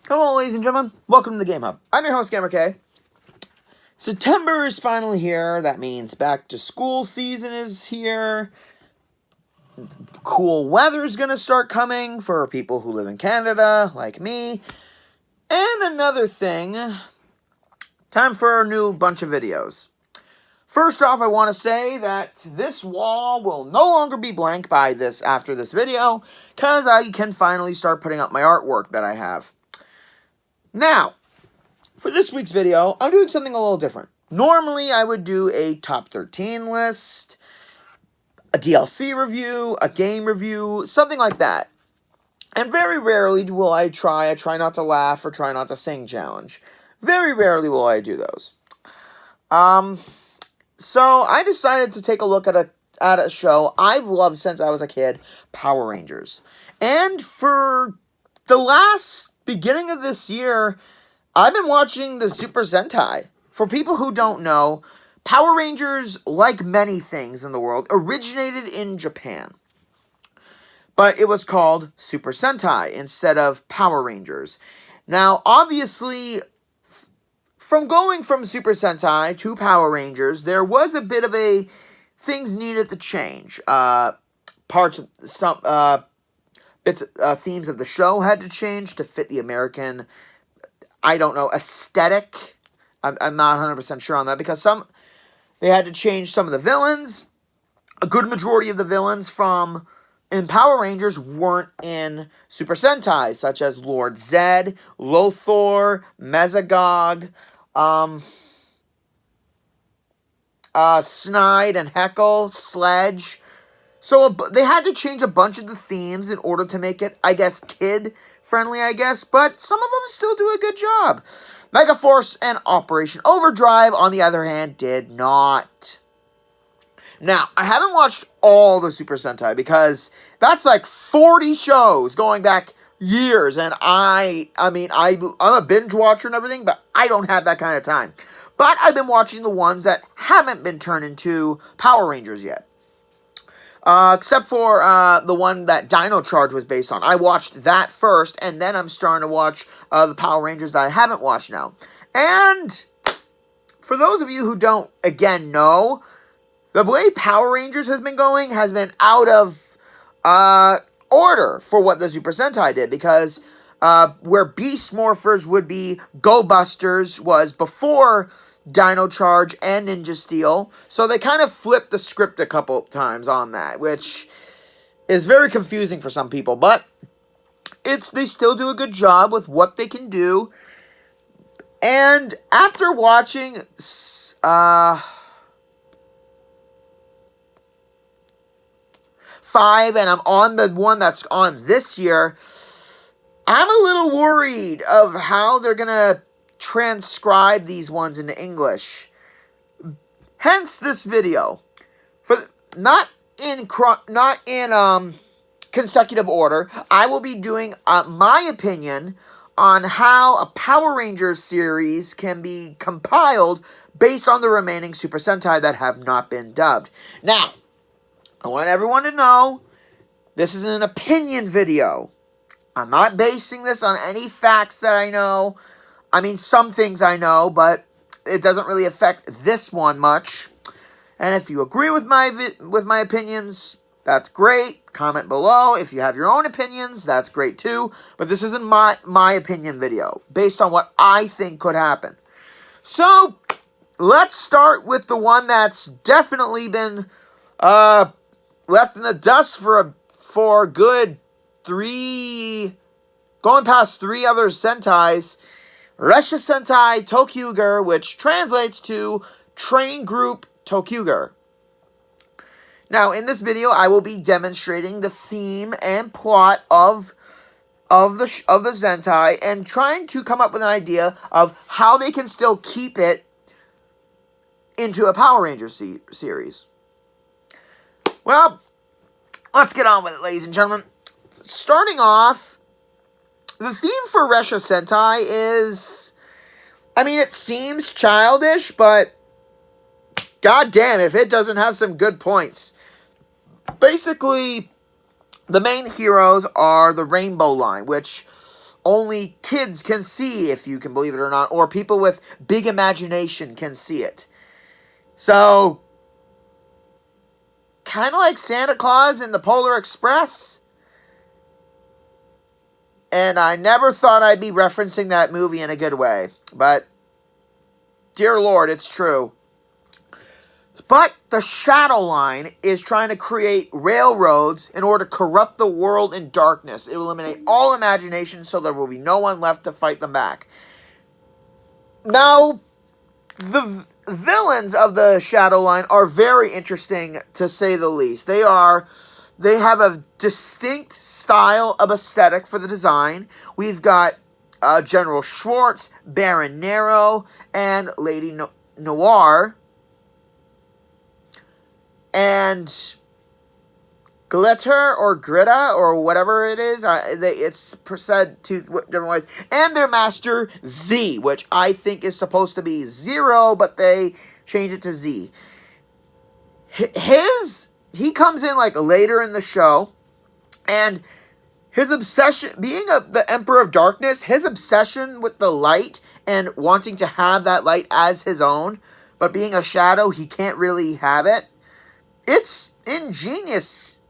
Hello, ladies and gentlemen. Welcome to the Game Hub. I'm your host, GamerK. September is finally here. That means back to school season is here. Cool weather is going to start coming for people who live in Canada, like me. And another thing, time for a new bunch of videos. First off, I want to say that this wall will no longer be blank after this video, because I can finally start putting up my artwork that I have. Now, for this week's video, I'm doing something a little different. Normally, I would do a top 13 list, a DLC review, a game review, something like that. And very rarely will I try not to laugh or try not to sing challenge. Very rarely will I do those. So I decided to take a look at a show I've loved since I was a kid, Power Rangers. And for the beginning of this year, I've been watching the Super Sentai. For people who don't know, Power Rangers, like many things in the world, originated in Japan. But it was called Super Sentai instead of Power Rangers. Now, obviously, from going from Super Sentai to Power Rangers, there was a bit of things needed to change. Themes of the show had to change to fit the American, aesthetic. I'm not 100% sure on that, because they had to change some of the villains. A good majority of the villains in Power Rangers weren't in Super Sentai, such as Lord Zed, Lothor, Mesogog, Snide and Heckle, Sledge. So they had to change a bunch of the themes in order to make it, kid-friendly, but some of them still do a good job. Megaforce and Operation Overdrive, on the other hand, did not. Now, I haven't watched all the Super Sentai, because that's like 40 shows going back years, and I'm a binge watcher and everything, but I don't have that kind of time. But I've been watching the ones that haven't been turned into Power Rangers yet. Except for the one that Dino Charge was based on. I watched that first, and then I'm starting to watch the Power Rangers that I haven't watched now. And for those of you who don't, again, know, the way Power Rangers has been going has been out of order for what the Super Sentai did, because where Beast Morphers would be, Go Busters was before Dino Charge and Ninja Steel, so they kind of flipped the script a couple times on that, which is very confusing for some people, but they still do a good job with what they can do. And after watching 5, and I'm on the one that's on this year, I'm a little worried of how they're gonna transcribe these ones into English. Hence this video. Not in consecutive order, I will be doing my opinion on how a Power Rangers series can be compiled based on the remaining Super Sentai that have not been dubbed. Now, I want everyone to know, this is an opinion video. I'm not basing this on any facts that I know. Some things I know, but it doesn't really affect this one much. And if you agree with my opinions, that's great. Comment below. If you have your own opinions, that's great too. But this isn't my opinion video, based on what I think could happen. So, let's start with the one that's definitely been left in the dust for a good 3, going past 3 other Sentais. Resha Sentai Toqger, which translates to Train Group Toqger. Now, in this video, I will be demonstrating the theme and plot of the Sentai, and trying to come up with an idea of how they can still keep it into a Power Rangers series. Well, let's get on with it, ladies and gentlemen. Starting off, the theme for Resha Sentai is, it seems childish, but goddamn if it doesn't have some good points. Basically, the main heroes are the Rainbow Line, which only kids can see, if you can believe it or not, or people with big imagination can see it. So, kind of like Santa Claus in the Polar Express. And I never thought I'd be referencing that movie in a good way. But, dear Lord, it's true. But the Shadow Line is trying to create railroads in order to corrupt the world in darkness. It will eliminate all imagination so there will be no one left to fight them back. Now, the villains of the Shadow Line are very interesting, to say the least. They have a distinct style of aesthetic for the design. We've got General Schwartz, Baron Nero, and Lady Noir. And Glitter or Grita or whatever it is, it's said two different ways. And their master Z, which I think is supposed to be Zero, but they change it to Z. He comes in like later in the show, and his obsession, being the Emperor of Darkness, his obsession with the light and wanting to have that light as his own, but being a shadow, he can't really have it. It's ingenious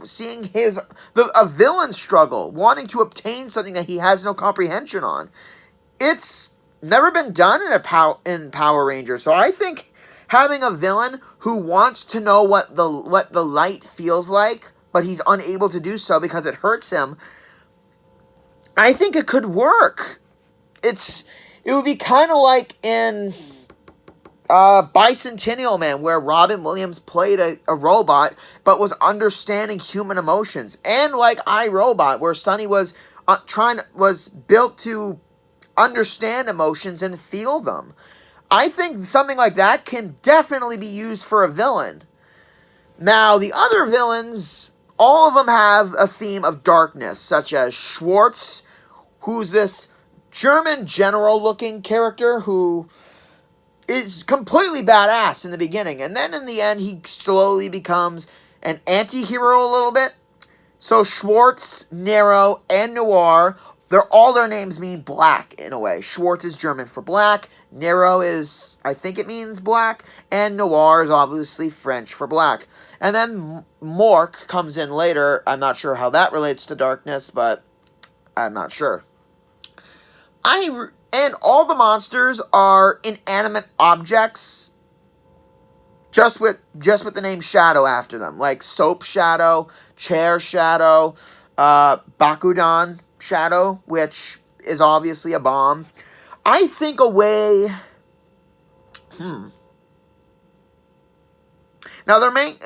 seeing a villain struggle, wanting to obtain something that he has no comprehension on. It's never been done in Power Rangers, so I think having a villain who wants to know what the light feels like, but he's unable to do so because it hurts him, I think it could work. It would be kind of like in Bicentennial Man, where Robin Williams played a robot, but was understanding human emotions. And like iRobot, where Sonny was built to understand emotions and feel them. I think something like that can definitely be used for a villain. Now, the other villains, all of them have a theme of darkness, such as Schwartz, who's this German general-looking character who is completely badass in the beginning, and then in the end he slowly becomes an anti-hero a little bit. So Schwartz, Nero, and Noir, all their names mean black in a way. Schwartz is German for black, Nero is, I think it means black, and Noir is obviously French for black. And then Mork comes in later. I'm not sure how that relates to darkness, but I'm not sure. And all the monsters are inanimate objects, just with the name Shadow after them, like Soap Shadow, Chair Shadow, Bakudan Shadow, which is obviously a bomb. I think a way. Now, like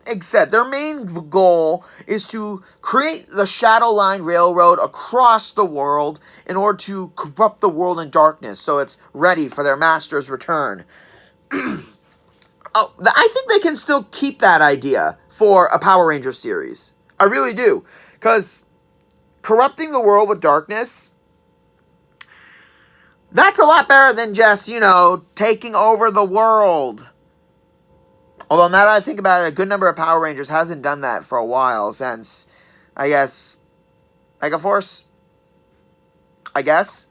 I said, their main goal is to create the Shadow Line Railroad across the world in order to corrupt the world in darkness, so it's ready for their master's return. I think they can still keep that idea for a Power Ranger series. I really do. Because corrupting the world with darkness, that's a lot better than just, taking over the world. Although now that I think about it, a good number of Power Rangers hasn't done that for a while since, I guess, Megaforce? I guess.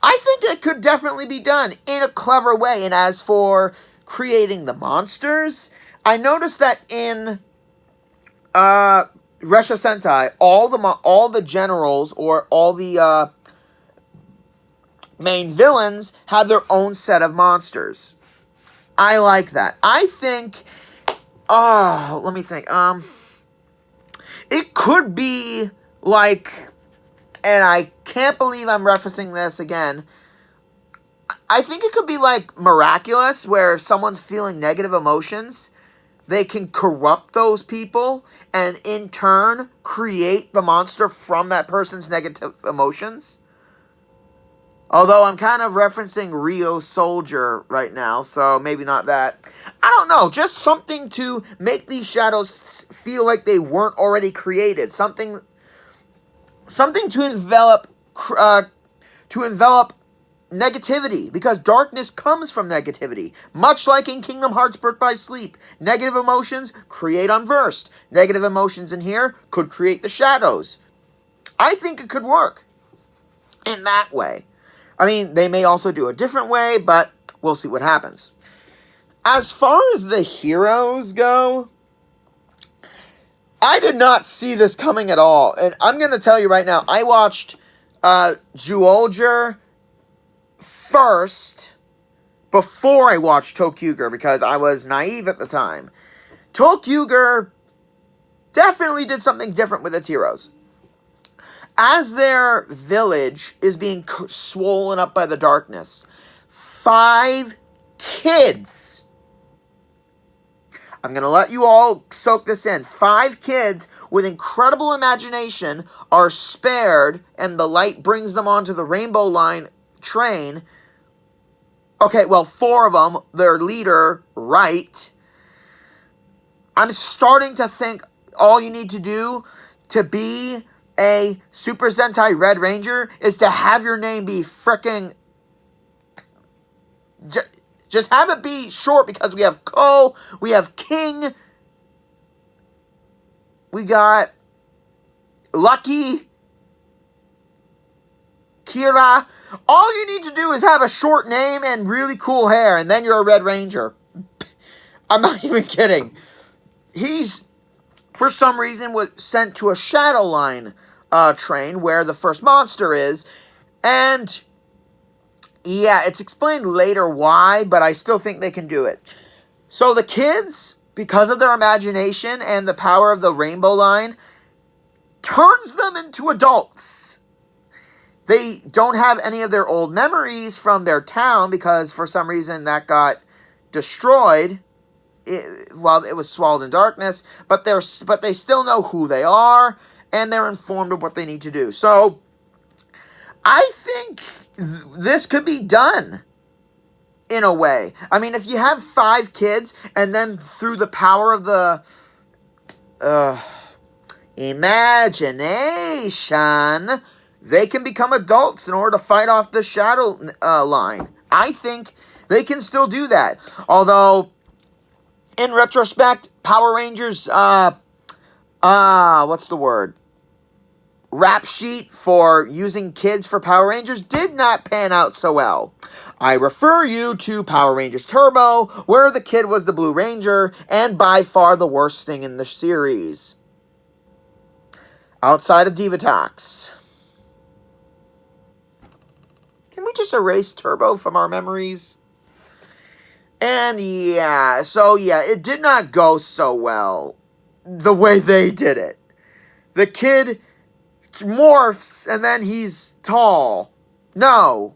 I think it could definitely be done in a clever way. And as for creating the monsters, I noticed that in Resha Sentai, all the generals or all the main villains have their own set of monsters. I like that. I think, let me think. It could be like, and I can't believe I'm referencing this again. I think it could be like Miraculous, where if someone's feeling negative emotions, they can corrupt those people and in turn create the monster from that person's negative emotions. Although I'm kind of referencing Rio Soldier right now, so maybe not that. I don't know, just something to make these shadows feel like they weren't already created. Something to envelop negativity, because darkness comes from negativity. Much like in Kingdom Hearts Birth by Sleep, negative emotions create Unversed. Negative emotions in here could create the shadows. I think it could work in that way. I mean, they may also do a different way, but we'll see what happens. As far as the heroes go, I did not see this coming at all. And I'm going to tell you right now, I watched Toqger first before I watched Toqger because I was naive at the time. Toqger definitely did something different with its heroes. As their village is being swollen up by the darkness, 5 kids, I'm going to let you all soak this in, 5 kids with incredible imagination are spared, and the light brings them onto the Rainbow Line train. Okay, well, 4 of them, their leader, right. I'm starting to think all you need to do to be a Super Sentai Red Ranger is to have your name be frickin'... Just have it be short, because we have Ko, we have King, we got Lucky, Kira. All you need to do is have a short name and really cool hair, and then you're a Red Ranger. I'm not even kidding. He's, for some reason, was sent to a Shadow Line train where the first monster is, and yeah, it's explained later why, but I still think they can do it. So the kids, because of their imagination and the power of the Rainbow Line, turns them into adults. They don't have any of their old memories from their town because for some reason that got destroyed while it was swallowed in darkness, but they still know who they are, and they're informed of what they need to do. So I think this could be done in a way. I mean, if you have 5 kids, and then through the power of the imagination, they can become adults in order to fight off the Shadow Line. I think they can still do that. Although, in retrospect, Power Rangers, what's the word? Rap sheet for using kids for Power Rangers did not pan out so well. I refer you to Power Rangers Turbo, where the kid was the Blue Ranger, and by far the worst thing in the series. Outside of Divatox. Can we just erase Turbo from our memories? And yeah, so yeah, it did not go so well the way they did it. The kid morphs and then he's tall. No.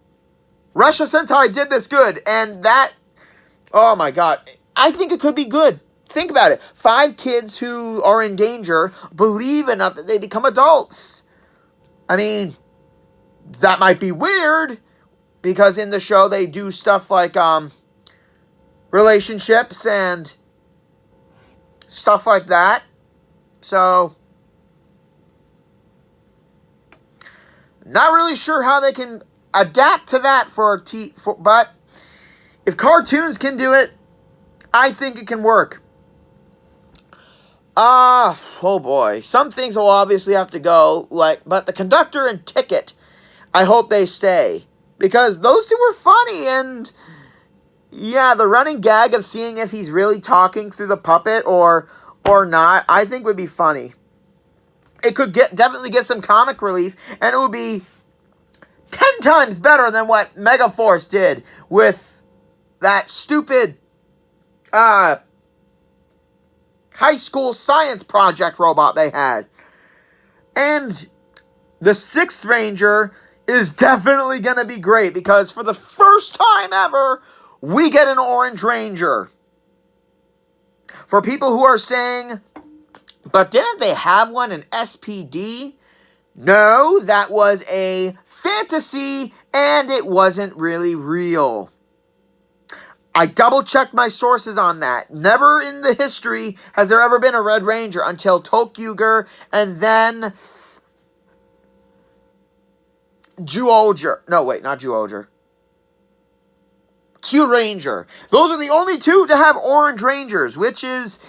Russia Sentai did this good, and that, oh my god, I think it could be good. Think about it. 5 kids who are in danger believe enough that they become adults. I mean, that might be weird, because in the show they do stuff like relationships and stuff like that. So, not really sure how they can adapt to that but if cartoons can do it, I think it can work. Oh boy. Some things will obviously have to go, but the conductor and Ticket, I hope they stay. Because those two were funny, and yeah, the running gag of seeing if he's really talking through the puppet or not, I think would be funny. It could definitely get some comic relief, and it would be 10 times better than what Megaforce did with that stupid high school science project robot they had. And the 6th Ranger is definitely going to be great, because for the first time ever, we get an Orange Ranger. For people who are saying, but didn't they have one in SPD? No, that was a fantasy, and it wasn't really real. I double-checked my sources on that. Never in the history has there ever been a Red Ranger until Toqger and then Toqger. No, wait, not Toqger. Q-Ranger. Those are the only 2 to have Orange Rangers, which is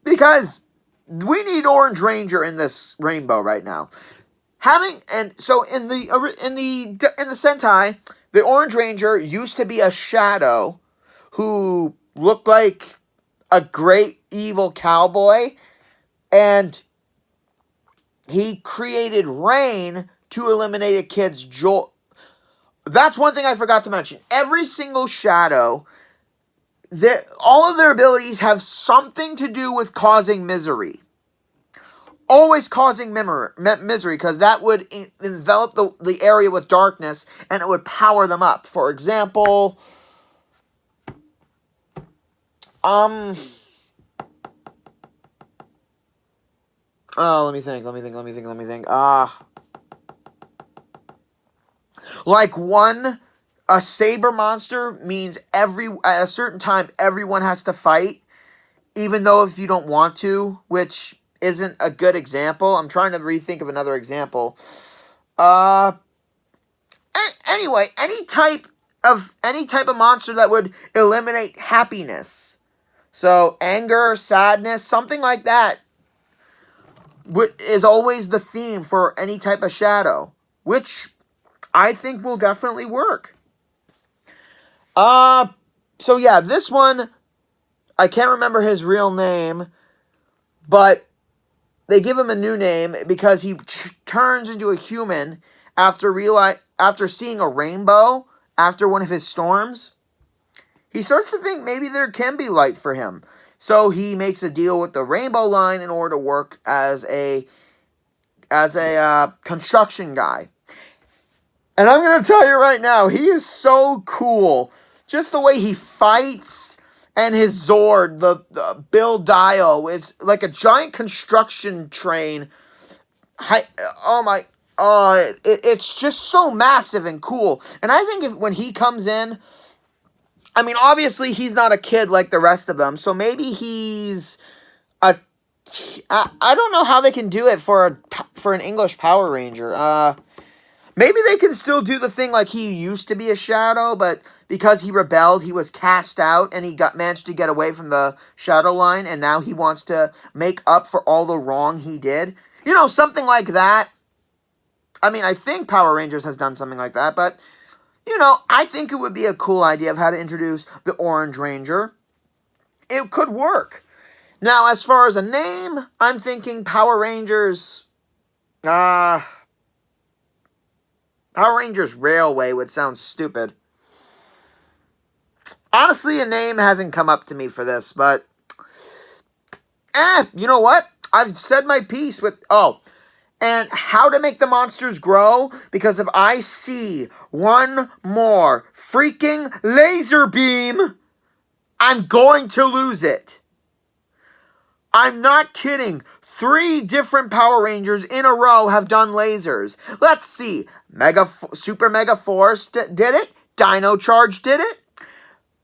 because we need Orange Ranger in this rainbow right now. So in the Sentai, the Orange Ranger used to be a shadow who looked like a great evil cowboy, and he created rain to eliminate a kid's joy. That's one thing I forgot to mention. Every single shadow, all of their abilities have something to do with causing misery. Always causing misery, because that would envelop the area with darkness, and it would power them up. For example, oh, let me think. Like a saber monster means at a certain time, everyone has to fight, even though if you don't want to, which isn't a good example. I'm trying to rethink of another example. Anyway, any type of monster that would eliminate happiness. So anger, sadness, something like that is always the theme for any type of shadow, which I think will definitely work. So yeah, this one, I can't remember his real name, but they give him a new name because he turns into a human after seeing a rainbow after one of his storms. He starts to think maybe there can be light for him. So he makes a deal with the Rainbow Line in order to work as a construction guy. And I'm going to tell you right now, he is so cool. Just the way he fights, and his Zord, the Bill Dio, is like a giant construction train. It's just so massive and cool. And I think when he comes in, I mean, obviously he's not a kid like the rest of them, so maybe he's I don't know how they can do it for an English Power Ranger. Maybe they can still do the thing like he used to be a shadow, but because he rebelled, he was cast out, and he managed to get away from the shadow line, and now he wants to make up for all the wrong he did. You know, something like that. I mean, I think Power Rangers has done something like that, but, you know, I think it would be a cool idea of how to introduce the Orange Ranger. It could work. Now, as far as a name, I'm thinking Power Rangers... Power Rangers Railway would sound stupid. Honestly, a name hasn't come up to me for this, but... you know what? I've said my piece with... and how to make the monsters grow, because if I see one more freaking laser beam, I'm going to lose it. I'm not kidding. 3 different Power Rangers in a row have done lasers. Let's see. Super Mega Force did it. Dino Charge did it.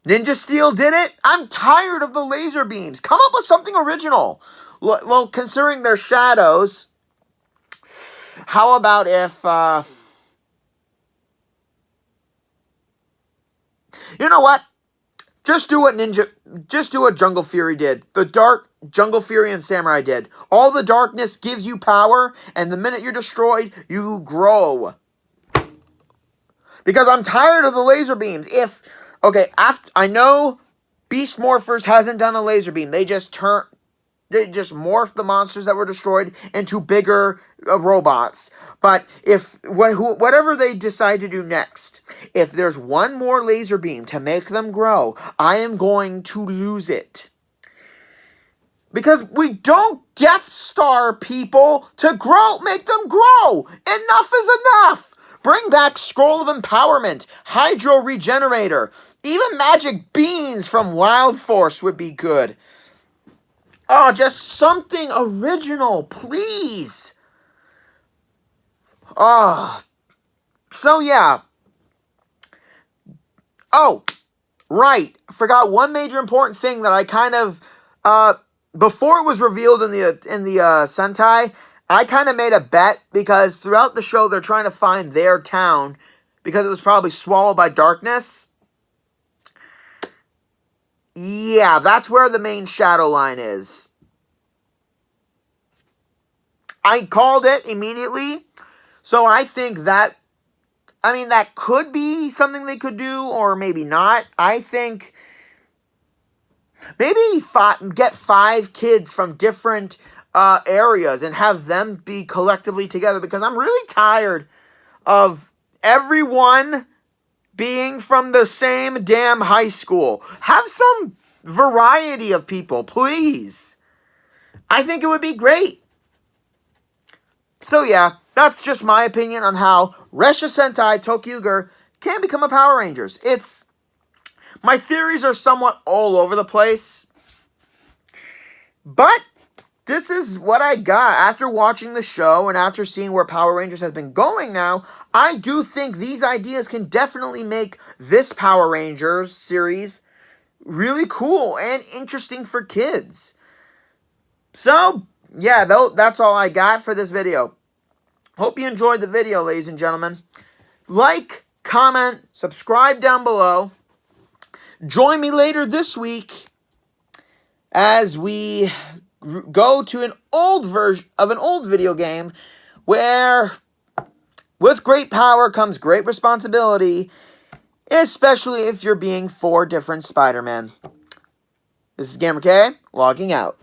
Ninja Steel did it. I'm tired of the laser beams. Come up with something original. Well, considering their shadows, how about if... you know what? Just do what Jungle Fury did. The Dark Jungle Fury and Samurai did. All the darkness gives you power, and the minute you're destroyed, you grow. Because I'm tired of the laser beams. I know Beast Morphers hasn't done a laser beam. They just morphed the monsters that were destroyed into bigger robots. But whatever they decide to do next, if there's one more laser beam to make them grow, I am going to lose it. Because we don't Death Star people to grow, make them grow. Enough is enough. Bring back Scroll of Empowerment, Hydro Regenerator, even Magic Beans from Wild Force would be good. Oh, just something original, please. So yeah. Oh, right. Forgot one major important thing that I kind of, before it was revealed in the Sentai, I kind of made a bet, because throughout the show they're trying to find their town, because it was probably swallowed by darkness. Yeah, that's where the main shadow line is. I called it immediately. So I think that, I mean, that could be something they could do, or maybe not. I think maybe get 5 kids from different areas and have them be collectively together, because I'm really tired of everyone being from the same damn high school. Have some variety of people, please. I think it would be great. So yeah, that's just my opinion on how Resha Sentai Toqger can become a Power Rangers. My theories are somewhat all over the place, but this is what I got after watching the show and after seeing where Power Rangers has been going now. I do think these ideas can definitely make this Power Rangers series really cool and interesting for kids. So, yeah, that's all I got for this video. Hope you enjoyed the video, ladies and gentlemen. Like, comment, subscribe down below. Join me later this week as we go to an old version of an old video game where with great power comes great responsibility, especially if you're being 4 different Spider-Men. This is GamerK, logging out.